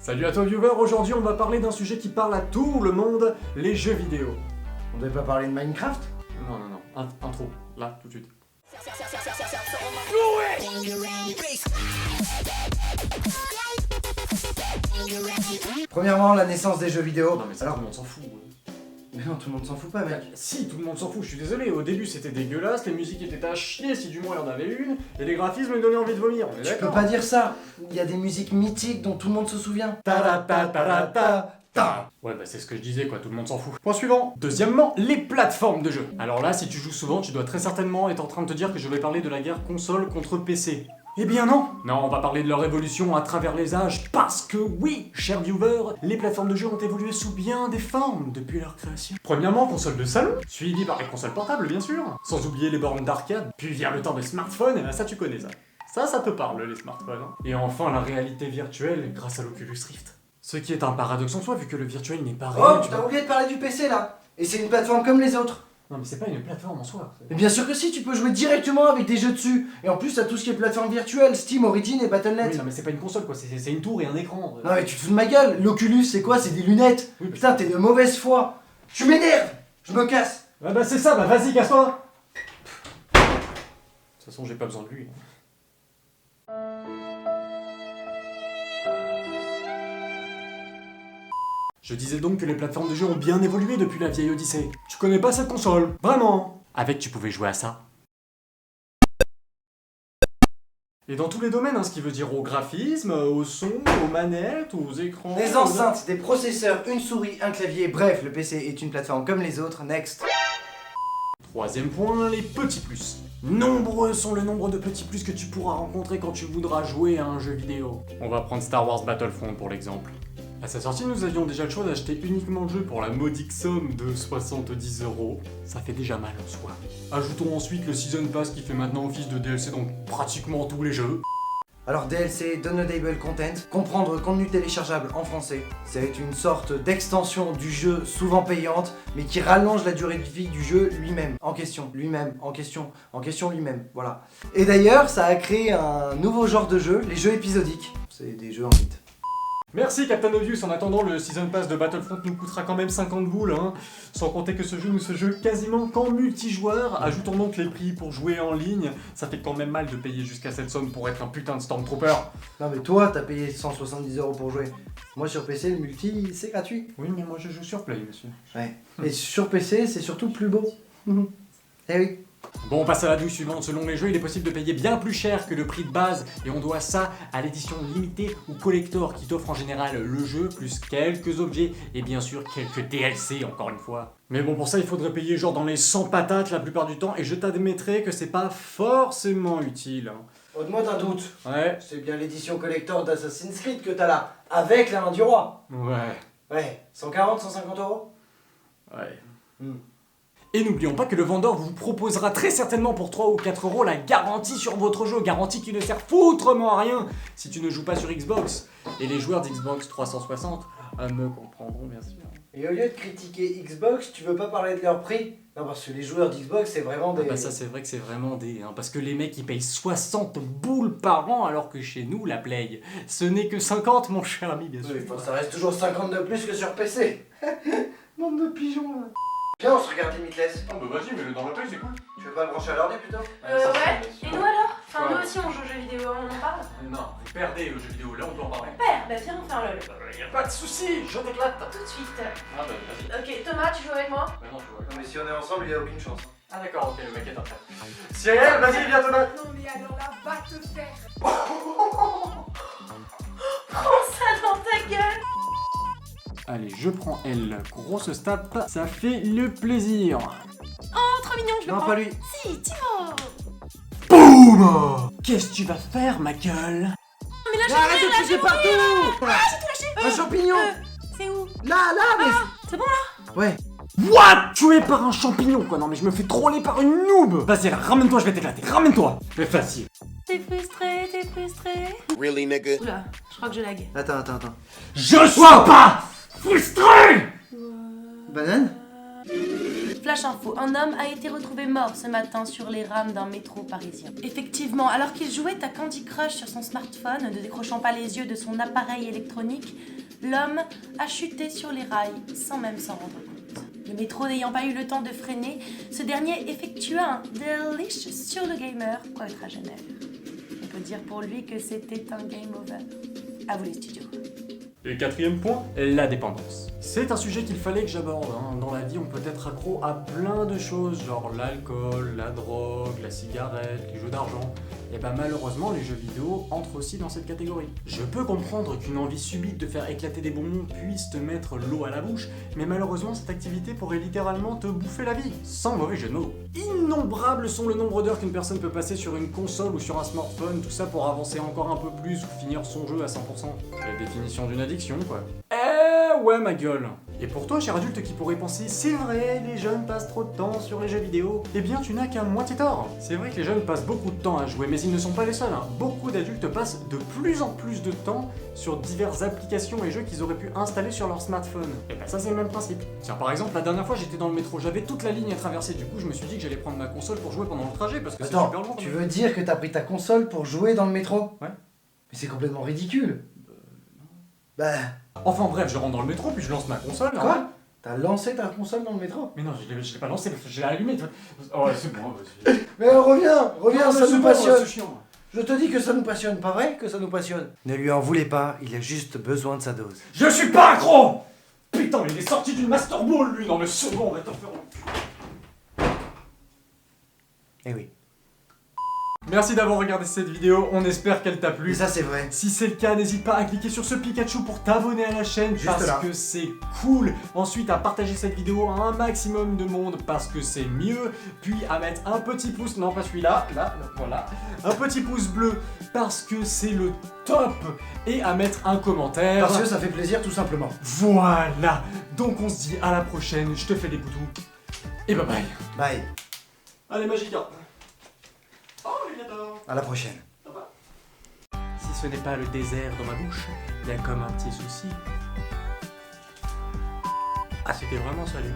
Salut à toi viewer, aujourd'hui on va parler d'un sujet qui parle à tout le monde, les jeux vidéo. On devait pas parler de Minecraft? Non, intro, là, tout de suite. Premièrement, la naissance des jeux vidéo. Non mais ça, tout le monde s'en fout. Mais non, tout le monde s'en fout pas, mec. Si, tout le monde s'en fout, je suis désolé, au début c'était dégueulasse, les musiques étaient à chier si du moins il y en avait une, et les graphismes me donnaient envie de vomir, on est Tu peux d'accord? pas dire ça. Il y a des musiques mythiques dont tout le monde se souvient. Ouais bah c'est ce que je disais quoi, tout le monde s'en fout. Point suivant. Deuxièmement, les plateformes de jeux. Alors là, si tu joues souvent, tu dois très certainement être en train de te dire que je vais parler de la guerre console contre PC. Eh bien non. Non, on va parler de leur évolution à travers les âges, parce que oui, chers viewers, les plateformes de jeux ont évolué sous bien des formes depuis leur création. Premièrement, console de salon, suivi par les consoles portables bien sûr, sans oublier les bornes d'arcade, puis vient le temps des smartphones, et ben ça tu connais ça. Ça te parle les smartphones. Hein. Et enfin la réalité virtuelle grâce à l'Oculus Rift. Ce qui est un paradoxe en soi, vu que le virtuel n'est pas réel. Oh, t'as oublié de parler du PC là. Et c'est une plateforme comme les autres. Non mais c'est pas une plateforme en soi. Mais bien sûr que si, tu peux jouer directement avec des jeux dessus. Et en plus, t'as tout ce qui est plateforme virtuelle, Steam, Origin et Battle.net. Oui, non mais c'est pas une console quoi, c'est une tour et un écran. Non mais tu te fous de ma gueule. L'Oculus, c'est quoi? C'est des lunettes. Oui, Putain, t'es de mauvaise foi. Tu m'énerves. Je me casse. Ah bah c'est ça, bah vas-y, casse-toi. De toute façon, j'ai pas besoin de lui. Je disais donc que les plateformes de jeux ont bien évolué depuis la vieille Odyssée. Tu connais pas cette console? Vraiment? Avec, tu pouvais jouer à ça. Et dans tous les domaines, hein, ce qui veut dire au graphisme, au son, aux manettes, aux écrans... Des enceintes, des processeurs, une souris, un clavier, bref, le PC est une plateforme comme les autres, next. Troisième point, les petits plus. Nombreux sont le nombre de petits plus que tu pourras rencontrer quand tu voudras jouer à un jeu vidéo. On va prendre Star Wars Battlefront pour l'exemple. À sa sortie, nous avions déjà le choix d'acheter uniquement le jeu pour la modique somme de 70 €. Ça fait déjà mal en soi. Ajoutons ensuite le Season Pass qui fait maintenant office de DLC dans pratiquement tous les jeux. Alors DLC, Downloadable Content, comprendre contenu téléchargeable en français. C'est une sorte d'extension du jeu souvent payante, mais qui rallonge la durée de vie du jeu lui-même. En question, lui-même, en question lui-même, voilà. Et d'ailleurs, ça a créé un nouveau genre de jeu, les jeux épisodiques. C'est des jeux en kit. Merci Captain Obvious, en attendant le Season Pass de Battlefront nous coûtera quand même 50 boules, hein. Sans compter que ce jeu ne se joue quasiment qu'en multijoueur. Ajoutons donc les prix pour jouer en ligne, ça fait quand même mal de payer jusqu'à cette somme pour être un putain de Stormtrooper. Non mais toi, t'as payé 170 € pour jouer. Moi sur PC, le multi, c'est gratuit. Oui mais moi je joue sur Play monsieur. Ouais. Et sur PC, c'est surtout plus beau. Eh oui. Bon, on passe à la douille suivante. Selon les jeux, il est possible de payer bien plus cher que le prix de base, et on doit ça à l'édition limitée ou collector qui t'offre en général le jeu, plus quelques objets, et bien sûr quelques DLC encore une fois. Mais bon, pour ça, il faudrait payer genre dans les 100 patates la plupart du temps, et je t'admettrai que c'est pas forcément utile. Hein. Ôte-moi d'un doute. Ouais. C'est bien l'édition collector d'Assassin's Creed que t'as là, avec la main du roi. Ouais. Ouais, 140, 150 €. Ouais. Et n'oublions pas que le vendeur vous proposera très certainement pour 3 ou 4 € la garantie sur votre jeu, garantie qui ne sert foutrement à rien si tu ne joues pas sur Xbox. Et les joueurs d'Xbox 360 me comprendront bien sûr. Et au lieu de critiquer Xbox, tu veux pas parler de leur prix? Non, parce que les joueurs d'Xbox, c'est vraiment des... Ah bah ça c'est vrai que c'est vraiment des... Hein, parce que les mecs ils payent 60 boules par an alors que chez nous la Play, ce n'est que 50 mon cher ami bien sûr. Oui, ça reste toujours 50 de plus que sur PC. Bande de pigeons là. Viens, on se regarde Limitless. Oh bah vas-y, mets-le dans la Play, c'est cool. Tu veux pas le brancher à l'ordi plutôt? Ouais. Et nous alors? Enfin, Ouais. nous aussi on joue aux jeux vidéo, on en parle? Non, vous perdez le jeu vidéo, là on peut en parler. Père, bah viens on fait un lol. Y'a pas de soucis, je t'éclate. Tout de suite. Ah bah vas-y. Ok, Thomas, tu joues avec moi? Bah non, je vois. Non, mais si on est ensemble, il y a aucune chance. Ah d'accord, ok, le mec est en train. Cyril, vas-y, viens Thomas. Non mais alors là, va te faire. Prends ça dans ta gueule! Allez, je prends L, grosse stat, ça fait le plaisir. Oh, trop mignon, je le Non, prends. pas lui. Si, Timo! Boum! Qu'est-ce que tu vas faire, ma gueule? Mais lâche Arrête de pisser partout! Ah, j'ai tout lâché! Un champignon! C'est où? Là, mais... C'est bon là? Ouais. What? Tué par un champignon, quoi. Non, mais je me fais troller par une noob. Vas-y, là, ramène-toi, je vais t'éclater. Ramène-toi. C'est facile. T'es frustré, t'es frustré. Really, nigga? Oula, je crois que je lag. Attends. Je suis pas frustré. Banane? Flash info, un homme a été retrouvé mort ce matin sur les rames d'un métro parisien. Effectivement, alors qu'il jouait à Candy Crush sur son smartphone, ne décrochant pas les yeux de son appareil électronique, l'homme a chuté sur les rails sans même s'en rendre compte. Le métro n'ayant pas eu le temps de freiner, ce dernier effectua un delicious sur le gamer quadragénaire. On peut dire pour lui que c'était un game over. À vous les studios. Et 4e point, la dépendance. C'est un sujet qu'il fallait que j'aborde. Dans la vie, on peut être accro à plein de choses, genre l'alcool, la drogue, la cigarette, les jeux d'argent. Et bah malheureusement, les jeux vidéo entrent aussi dans cette catégorie. Je peux comprendre qu'une envie subite de faire éclater des bonbons puisse te mettre l'eau à la bouche, mais malheureusement, cette activité pourrait littéralement te bouffer la vie. Sans mauvais jeu de mots. Innombrables sont le nombre d'heures qu'une personne peut passer sur une console ou sur un smartphone, tout ça pour avancer encore un peu plus ou finir son jeu à 100%. La définition d'une addiction, quoi. Ouais, ma gueule. Et pour toi, cher adulte qui pourrait penser « C'est vrai, les jeunes passent trop de temps sur les jeux vidéo », eh bien tu n'as qu'à moitié tort. C'est vrai que les jeunes passent beaucoup de temps à jouer, mais ils ne sont pas les seuls. Beaucoup d'adultes passent de plus en plus de temps sur diverses applications et jeux qu'ils auraient pu installer sur leur smartphone. Et ben ça c'est le même principe. Tiens, par exemple, la dernière fois j'étais dans le métro, j'avais toute la ligne à traverser, du coup je me suis dit que j'allais prendre ma console pour jouer pendant le trajet, parce que c'est super long. Tu veux dire que t'as pris ta console pour jouer dans le métro? Ouais. Mais c'est complètement ridicule. Bah... Enfin bref, je rentre dans le métro, puis je lance ma console. Quoi? T'as lancé ta console dans le métro? Mais non, je l'ai pas lancé, je l'ai allumé. Oh, c'est bon. Mais reviens, ça nous passionne. C'est chiant. Je te dis que ça nous passionne, pas vrai que ça nous passionne? Ne lui en voulez pas, il a juste besoin de sa dose. Je suis pas accro! Putain, il est sorti d'une Master Ball, lui! Non mais c'est bon, on va t'en faire. Eh oui. Merci d'avoir regardé cette vidéo, on espère qu'elle t'a Et plu. ça c'est vrai. Si c'est le cas, n'hésite pas à cliquer sur ce Pikachu pour t'abonner à la chaîne Juste parce là. que c'est cool. Ensuite, à partager cette vidéo à un maximum de monde parce que c'est mieux. Puis à mettre un petit pouce, non pas celui-là, là, voilà. Un petit pouce bleu parce que c'est le top. Et à mettre un commentaire. Parce que ça fait plaisir tout simplement. Voilà. Donc on se dit à la prochaine, je te fais des boutous. Et bye bye. Bye, Allez, Magica. Oh, il adore. à la prochaine. Si ce n'est pas le désert dans ma bouche, il y a comme un petit souci. Ah, c'était vraiment salut.